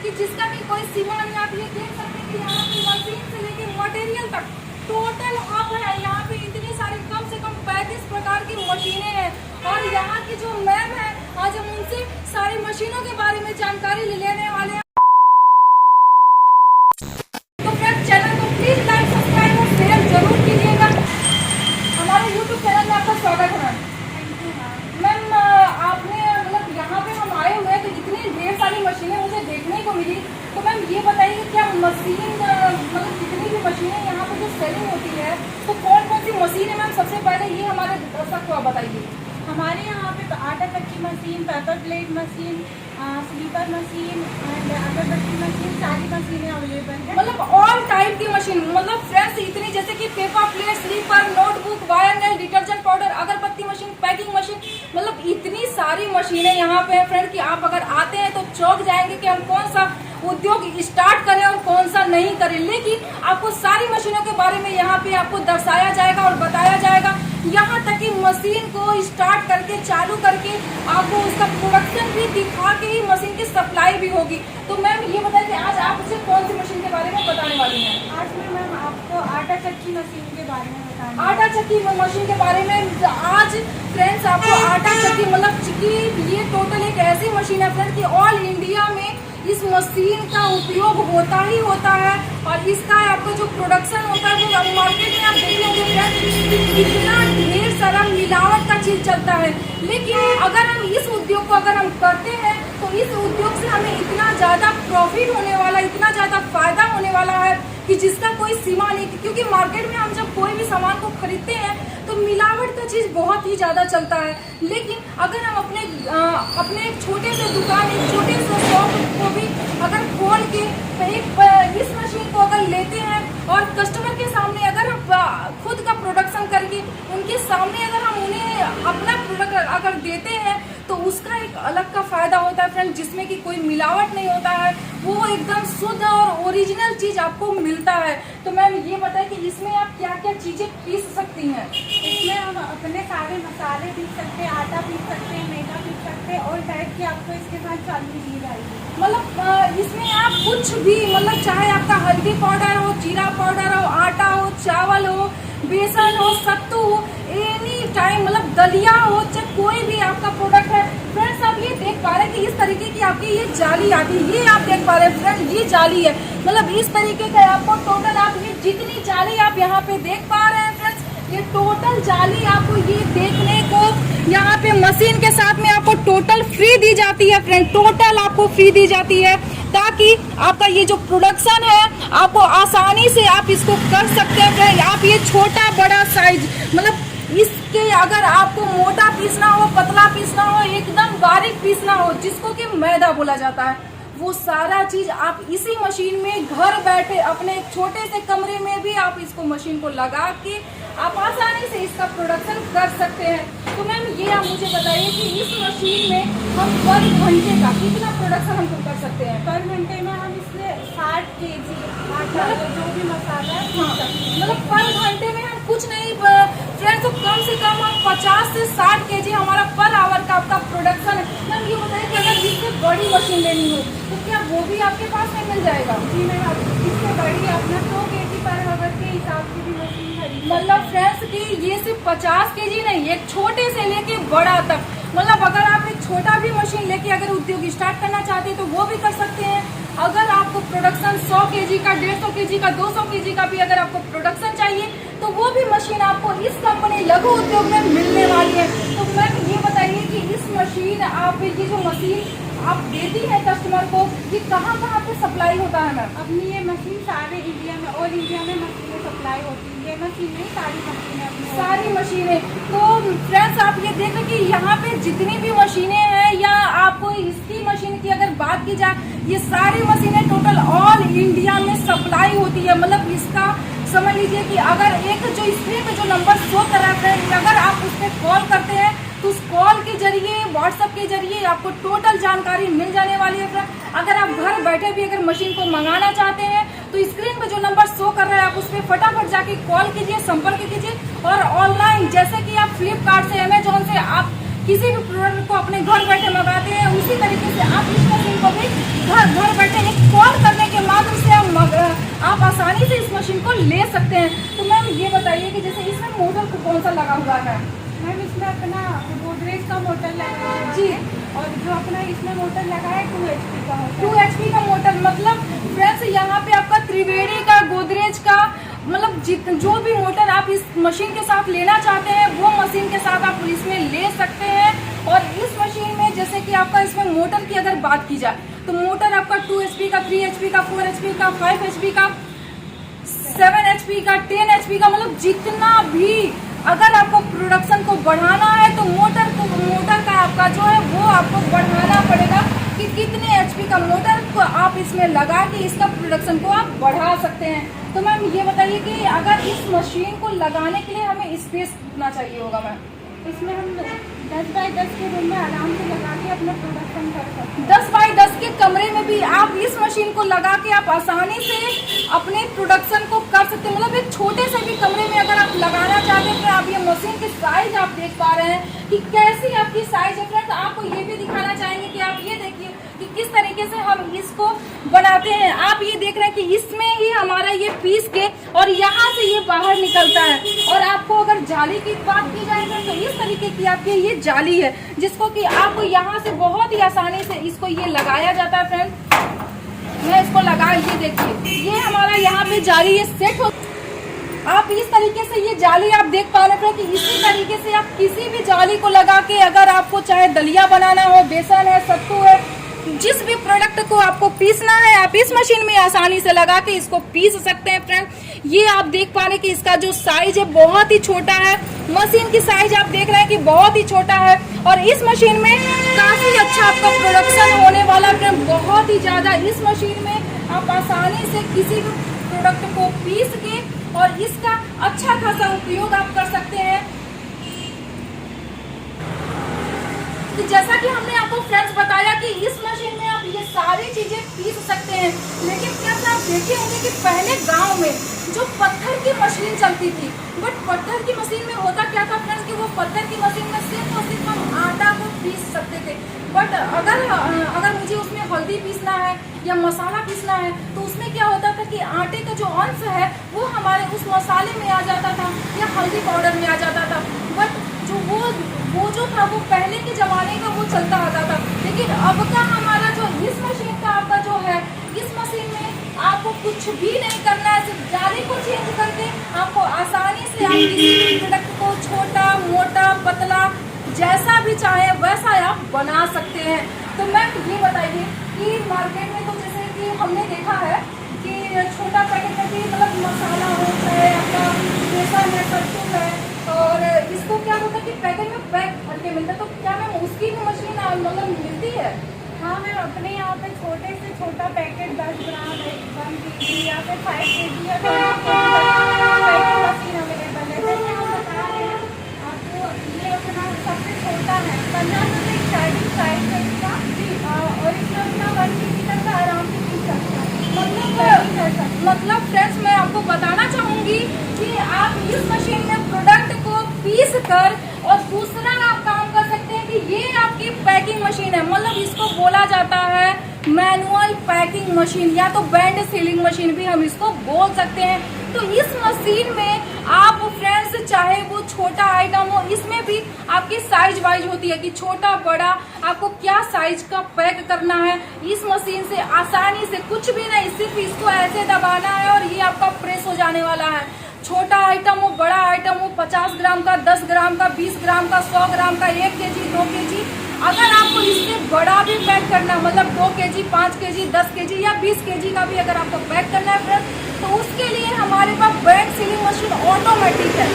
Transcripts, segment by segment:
कि जिसका भी कोई सीमा नहीं। आप ये देख सकते हैं कि यहाँ पे मशीन से लेके मटेरियल तक टोटल हब है। यहाँ पे इतनी सारी कम से कम 35 प्रकार की मशीनें हैं। और यहाँ की जो मैम है, आज हम उनसे सारी मशीनों के बारे में जानकारी लेने वाले हैं। तो फ्रेंड्स, चैनल को प्लीज लाइक, सब्सक्राइब और शेयर जरूर कीजिएगा। हमारे यूट्यूब चैनल में आपका स्वागत है मैम। आपने मतलब यहाँ पे हम आए हुए हैं तो इतनी ढेर सारी मशीनें मुझे देखने को मिली। तो मैम ये बताइए कि क्या मशीन मतलब जितनी भी मशीनें यहाँ पे जो सेलिंग होती है तो कौन कौन सी मशीन है मैम? सबसे पहले ये हमारे दर्शक को आप बताइए। हमारे यहाँ पे तो आटा चक्की machine, paper plate machine, slipper machine and अगरबत्ती मशीन, सारी मशीनें अवेलेबल है। मतलब ऑल टाइप की मशीन। मतलब फ्रेंड्स इतनी, जैसे कि paper plate, slipper, notebook, wire nail, detergent powder, अगरबत्ती मशीन, पैकिंग मशीन, मतलब इतनी सारी मशीनें यहाँ पे है फ्रेंड कि आप अगर आते हैं तो चौंक जाएंगे कि हम कौन सा उद्योग स्टार्ट करें और कौन सा नहीं करें। लेकिन आपको सारी मशीनों के बारे में यहाँ पे आपको दर्शाया जाएगा और बताया जाएगा। यहाँ तक कि मशीन को स्टार्ट करके चालू करके आपको उसका प्रोडक्शन भी दिखा के ही मशीन की सप्लाई भी होगी। तो मैम ये बताइए कि आज आप मुझे कौन सी मशीन के बारे में बताने वाली हैं? आज मैं मैम आपको आटा चक्की मशीन के बारे में बताऊंगी। आटा चक्की मशीन के बारे में आज फ्रेंड्स आपको आटा चक्की मतलब चिक्की, ये टोटल एक ऐसी मशीन है फ्रेंड कि ऑल इंडिया में इस मशीन का उपयोग होता ही होता है। और इसका आपको जो प्रोडक्शन होता है वो मार्केट में आप देखेंगे फ्रेंड इतना ढेर सारा मिलावट का चीज चलता है। लेकिन अगर हम इस उद्योग को अगर हम करते हैं तो इस उद्योग से हमें इतना ज्यादा प्रॉफिट होने वाला, इतना ज्यादा फायदा होने वाला है कि जिसका कोई सीमा नहीं। क्योंकि मार्केट में हम जब कोई भी सामान को खरीदते हैं तो मिलावट का चीज बहुत ही ज्यादा चलता है। लेकिन अगर हम अपने एक छोटे से दुकान, एक छोटे से शॉप को भी अगर खोल के इस मशीन को अगर लेते हैं और कस्टमर के सामने अगर हम खुद का प्रोडक्शन करके उनके सामने अगर हम उन्हें अपना प्रोडक्ट अगर देते हैं तो उसका एक अलग का फायदा होता है फ्रेंड, जिसमें कि कोई मिलावट नहीं होता है, वो एकदम शुद्ध और ओरिजिनल चीज आपको मिलता है। तो मैम ये बताएं कि इसमें आप क्या क्या चीजें पीस सकती हैं? इसमें हम अपने सारे मसाले पीस सकते हैं, आटा पीस सकते हैं, मैदा पीस सकते हैं, और टाइप की आपको इसके साथ चालू दी जाएगी। मतलब इसमें आप कुछ भी, मतलब चाहे आपका हल्दी पाउडर हो, जीरा पाउडर हो, आटा हो, चावल हो, बेसन हो, सत्तू हो, एनी टाइम, मतलब दलिया हो, चाहे कोई भी आपका प्रोडक्ट है। फ्रेंड्स आप ये देख पा रहे हैं कि इस तरीके की आपकी ये जाली आती है, ये आप देख पा रहे हैं फ्रेंड, ये जाली है। मतलब इस तरीके का आपको टोटल आप ये जितनी जाली आप यहाँ पे देख पा रहे हैं फ्रेंड्स, ये टोटल जाली आपको ये देखने को यहाँ पे मशीन के साथ में आपको टोटल फ्री दी जाती है फ्रेंड, टोटल आपको फ्री दी जाती है ताकि आपका ये जो प्रोडक्शन है आपको आसानी से आप इसको कर सकते हैं फ्रेंड। आप ये छोटा बड़ा साइज, मतलब इसके अगर आपको मोटा पीसना हो, पतला पीसना हो, एकदम बारीक पीसना हो, जिसको कि मैदा बोला जाता है, वो सारा चीज आप इसी मशीन में घर बैठे अपने छोटे से कमरे में भी आप इसको मशीन को लगा के आप आसानी से इसका प्रोडक्शन कर सकते हैं। तो मैम ये आप मुझे बताइए कि इस मशीन में हम पर घंटे का कितना प्रोडक्शन हम कर सकते हैं? पर घंटे में हम इसमें 60 kg आटा जो भी मसाला है, मतलब पर घंटे में हम कुछ नहीं फ्रेंड्स, तो कम से कम हम 50 से 60 kg हमारा पर आवर का आपका प्रोडक्शन है। मैम ये बताइए कि अगर इससे बड़ी मशीन लेनी हो तो क्या वो भी आपके पास में मिल जाएगा? जी मैम, इससे बड़ी अपना 100 kg पर आवर के हिसाब से भी मशीन खरीद। मतलब फ्रेंड्स कि ये सिर्फ 50 kg नहीं, एक छोटे से लेके बड़ा तक, मतलब अगर आप एक छोटा भी मशीन लेके अगर उद्योग स्टार्ट करना चाहते हैं तो वो भी कर सकते हैं। अगर आपको प्रोडक्शन 100 kg का, 150 kg का, 200 kg का भी अगर आपको प्रोडक्शन चाहिए तो वो भी मशीन आपको इस कंपनी लघु उद्योग में मिलने वाली है। तो मैम ये बताइए कि इस मशीन आप ये जो मशीन आप देती है कस्टमर को, ये कहाँ कहाँ पे सप्लाई होता है मैम? अपनी ये मशीन सारे इंडिया में, ऑल इंडिया में मशीनें सप्लाई होती है। ये मशीन नहीं, सारी मशीनें, सारी मशीनें। तो फ्रेंड्स आप ये देखें कि यहाँ पे जितनी भी मशीनें हैं या आपको इसकी मशीन की अगर बात की जाए, ये सारी मशीनें टोटल ऑल इंडिया में सप्लाई होती है। मतलब इसका समझ लीजिए कि अगर एक जो स्क्रीन पे जो नंबर शो कर रहा है, अगर आप उस पर कॉल करते हैं तो उस कॉल के जरिए, व्हाट्सएप के जरिए आपको टोटल जानकारी मिल जाने वाली है फ्रेंड। अगर आप घर बैठे भी अगर मशीन को मंगाना चाहते हैं तो स्क्रीन पे जो नंबर शो कर रहा है आप उस पर फटाफट जाके कॉल कीजिए, संपर्क कीजिए। और ऑनलाइन जैसे कि आप फ्लिपकार्ट से, अमेजोन से आप किसी भी प्रोडक्ट को अपने घर बैठे मंगाते हैं, उसी तरीके से आप इस मशीन को भी घर बैठे एक मशीन को ले सकते हैं। तो मैम ये बताइए कि जैसे इसमें मोटर कौन सा लगा हुआ है? मैम इसमें अपना गोदरेज का मोटर लगा है जी, और जो अपना इसमें मोटर लगा है 2 HP का होता 2 HP का मोटर। मतलब फ्रेंड्स यहाँ पे आपका त्रिवेणी का, गोदरेज का, मतलब जो भी मोटर आप इस मशीन के साथ लेना चाहते हैं वो मशीन के साथ आप इसमें ले सकते हैं। और इस मशीन में जैसे कि आपका इसमें मोटर की अगर बात की जाए तो मोटर आपका 2 HP का, 3 HP का, 4 HP का, 5 HP का, 7 HP का, 10 HP का, मतलब जितना भी अगर आपको प्रोडक्शन को बढ़ाना है तो मोटर का आपका जो है वो आपको बढ़ाना पड़ेगा कि कितने HP का मोटर को आप इसमें लगा के इसका प्रोडक्शन को आप बढ़ा सकते हैं। तो मैम ये बताइए कि अगर इस मशीन को लगाने के लिए हमें स्पेस कितना चाहिए होगा मैम? इसमें हम 10 बाई 10 के रूम में आराम से लगा के अपना प्रोडक्शन कर सकते हैं। 10 बाई 10 के कमरे में भी आप इस मशीन को लगा के आप आसानी से अपने प्रोडक्शन को कर सकते हैं। मतलब एक छोटे से भी कमरे में अगर आप लगाना चाहते हैं तो आप ये मशीन की साइज आप देख पा रहे हैं कि कैसी आपकी साइज है। फ्रेंड्स आपको ये भी दिखाना चाहेंगे कि आप ये देखिए कि किस तरीके से हम इसको बनाते हैं। आप ये देख रहे हैं कि इसमें ही हमारा ये पीस के और यहाँ से ये बाहर निकलता है। और आपको अगर जाली की बात की जाए तो इस तरीके की आपकी ये जाली है जिसको कि आपको यहाँ से बहुत ही आसानी से इसको ये लगाया जाता है। फ्रेंड्स मैं इसको लगा, ये देखिए ये हमारा यहाँ पे जाली ये सेट हो। आप इस तरीके से ये जाली आप देख पा रहे हैं कि इसी तरीके से आप किसी भी जाली को लगा के अगर आपको चाहे दलिया बनाना हो, बेसन है, सत्तू है, जिस भी प्रोडक्ट को आपको पीसना है आप इस मशीन में आसानी से लगा के इसको पीस सकते हैं। फ्रेंड ये आप देख पा रहे हैं कि इसका जो साइज है बहुत ही छोटा है। मशीन की साइज आप देख रहे हैं कि बहुत ही छोटा है और इस मशीन में काफी अच्छा आपका प्रोडक्शन होने वाला है। बहुत ही ज्यादा इस मशीन में आप आसानी से किसी भी प्रोडक्ट को पीस के और इसका अच्छा खासा उपयोग आप कर सकते हैं। तो जैसा कि हमने आपको फ्रेंड्स बताया कि इस मशीन में आप ये सारी चीजें पीस सकते हैं। लेकिन फ्रेंड्स आप देखे होंगे कि पहले गांव में जो पत्थर की मशीन चलती थी, बट पत्थर की मशीन में होता क्या था फ्रेंड्स कि वो पत्थर की मशीन में सिर्फ और सिर्फ हम आटा को पीस सकते थे। बट अगर मुझे उसमें हल्दी पीसना है या मसाला पीसना है तो उसमें क्या होता था कि आटे का जो अंश है वो हमारे उस मसाले में आ जाता था या हल्दी पाउडर में आ जाता था। बट जो वो जो था वो पहले के जमाने का वो चलता आता था। लेकिन अब का हमारा जो इस मशीन का आपका जो है, इस मशीन में आपको कुछ भी नहीं करना है, सिर्फ जाली को चेंज करके आपको आसानी से आप किसी भी प्रोडक्ट को छोटा, मोटा, पतला जैसा भी चाहे वैसा आप बना सकते हैं। तो मैम ये बताइए कि मार्केट में तो जैसे कि हमने देखा है कि छोटा पैकेट में भी मतलब मसाला होता है, आपका बेसन है, सत्तू है, और इसको क्या होता है कि पैकेट में पैक करके मिलता है। तो क्या मैम उसकी भी मशीन मतलब मिलती है? हाँ मैम, अपने यहाँ पे छोटे से छोटा पैकेट 10 ग्राम 1 kg या फिर 5 kg या 10 kg मशीन अवेलेबल है। जैसे हम बता रहे हैं आपको, ये अपना सबसे छोटा है 15 से स्टार्टिंग प्राइस है इसका जी। और इसमें अपना 1 kg तक का आराम से पीस सकता है। मतलब फ्रेंड्स मैं आपको बताना चाहूंगी कि आप इस मशीन में प्रोडक्ट को पीस कर और दूसरा आप काम कर सकते हैं कि ये आपकी पैकिंग मशीन है। मतलब इसको बोला जाता है मैनुअल पैकिंग मशीन या तो बैंड सीलिंग मशीन भी हम इसको बोल सकते हैं। तो इस मशीन में आप फ्रेंड्स चाहे वो छोटा आइटम हो, इसमें भी आपकी साइज वाइज होती है कि छोटा बड़ा आपको क्या साइज का पैक करना है। इस मशीन से आसानी से कुछ भी नहीं, सिर्फ इसको ऐसे दबाना है और ये आपका प्रेस हो जाने वाला है। छोटा आइटम हो, बड़ा आइटम हो, 50 ग्राम का, 10 ग्राम का, 20 ग्राम का, 100 ग्राम का, 1 kg, 2 kg, अगर आपको इससे बड़ा भी पैक करना मतलब 2 kg, 5 kg, 10 kg या 20 kg का भी अगर आपको पैक करना है फ्रेंड्स, तो उसके लिए हमारे pass band sealing machine automatic है,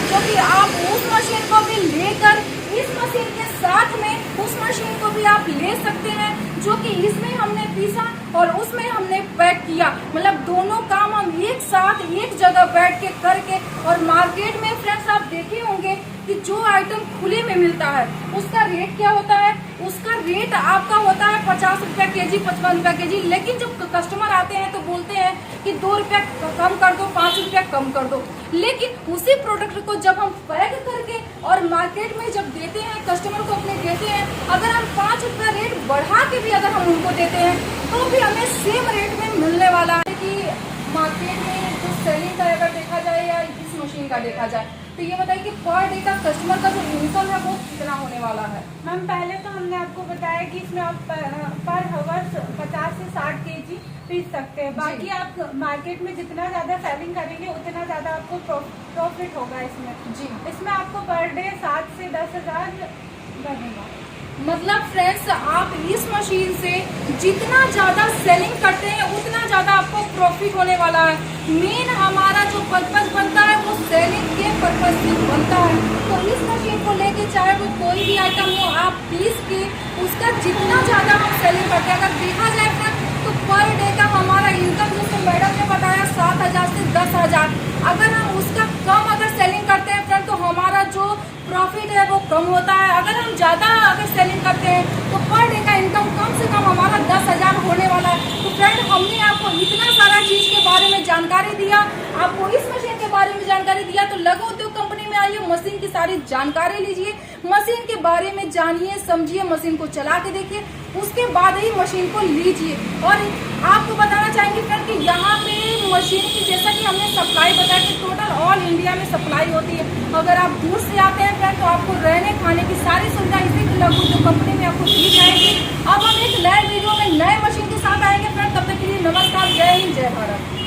जो कि आप उस मशीन को भी लेकर इस मशीन के साथ में उस मशीन को भी आप ले सकते हैं, जो कि इसमें हमने पीसा और उसमें हमने पैक किया। मतलब दोनों काम हम एक साथ एक जगह बैठ के करके। और मार्केट में फ्रेंड्स आप देखे होंगे कि जो आइटम खुले में मिलता है उसका रेट क्या होता है, उसका रेट आपका होता है 50 रुपया kg, 55 रुपया kg। लेकिन जब कस्टमर आते हैं तो बोलते हैं कि 2 रुपया कम कर दो, 5 रुपया कम कर दो। लेकिन उसी प्रोडक्ट को जब हम पैक करके और मार्केट में जब देते हैं, कस्टमर को अपने देते हैं, अगर हम 5 रुपया रेट बढ़ा के भी अगर हम उनको देते हैं तो भी हमें सेम रेट में मिलने वाला है। कि मार्केट में जो सेलिंग का अगर देखा जाए या इस मशीन का देखा जाए, तो ये बताइए कि पर डे का कस्टमर का जो इनकम है वो कितना होने वाला है? मैम पहले तो हमने आपको बताया कि इसमें आप पर हवर 50 से 60 केजी पीस सकते हैं। बाकी आप मार्केट में जितना ज़्यादा सेलिंग करेंगे उतना ज़्यादा आपको प्रॉफिट होगा इसमें। जी, इसमें आपको पर डे 7 से 10,000 बनेगा। मतलब फ्रेंड्स, आप इस मशीन से जितना ज़्यादा सेलिंग करते हैं उतना ज़्यादा आपको प्रॉफिट होने वाला है। मेन हमारा जो पर्पस बनता है वो सेलिंग के पर्पस से बनता है। तो इस मशीन को लेके चाहे वो कोई भी आइटम हो, आप पीस के उसका जितना ज़्यादा हम सेलिंग करते हैं, अगर देखा जाए फ्रेंड तो पर डे का हमारा इनकम जैसे मैडम ने बताया 7,000 से 10,000, अगर हम उसका कम अगर सेलिंग करते हैं फ्रेंड तो हमारा जो प्रॉफिट है वो कम होता है। अगर हम ज़्यादा अगर सेलिंग करते हैं तो पर डे का इनकम कम से कम हमारा 10,000 होने वाला है। तो फ्रेंड, हमने आपको इतना सारा चीज़ के बारे में जानकारी दिया, आपको इस मशीन के बारे में जानकारी दिया, तो लघु उद्योग कंपनी में आइए, मशीन की सारी जानकारी लीजिए, मशीन के बारे में जानिए समझिए, मशीन को चला के देखिए, उसके बाद ही मशीन को लीजिए। और आपको बताना चाहेंगे फ्रेंड कि यहाँ पे मशीन की जैसा कि हमने सप्लाई बताया कि टोटल ऑल इंडिया में सप्लाई होती है। अगर आप दूर से आते हैं फ्रेंड तो आपको रहने खाने की सारी सुविधा इसी लघु उद्योग कंपनी में आपको दी जाएगी। अब हम एक नए वीडियो में नए मशीन के साथ आएंगे फ्रेंड, तब तक के लिए नमस्कार, जय हिंद, जय भारत।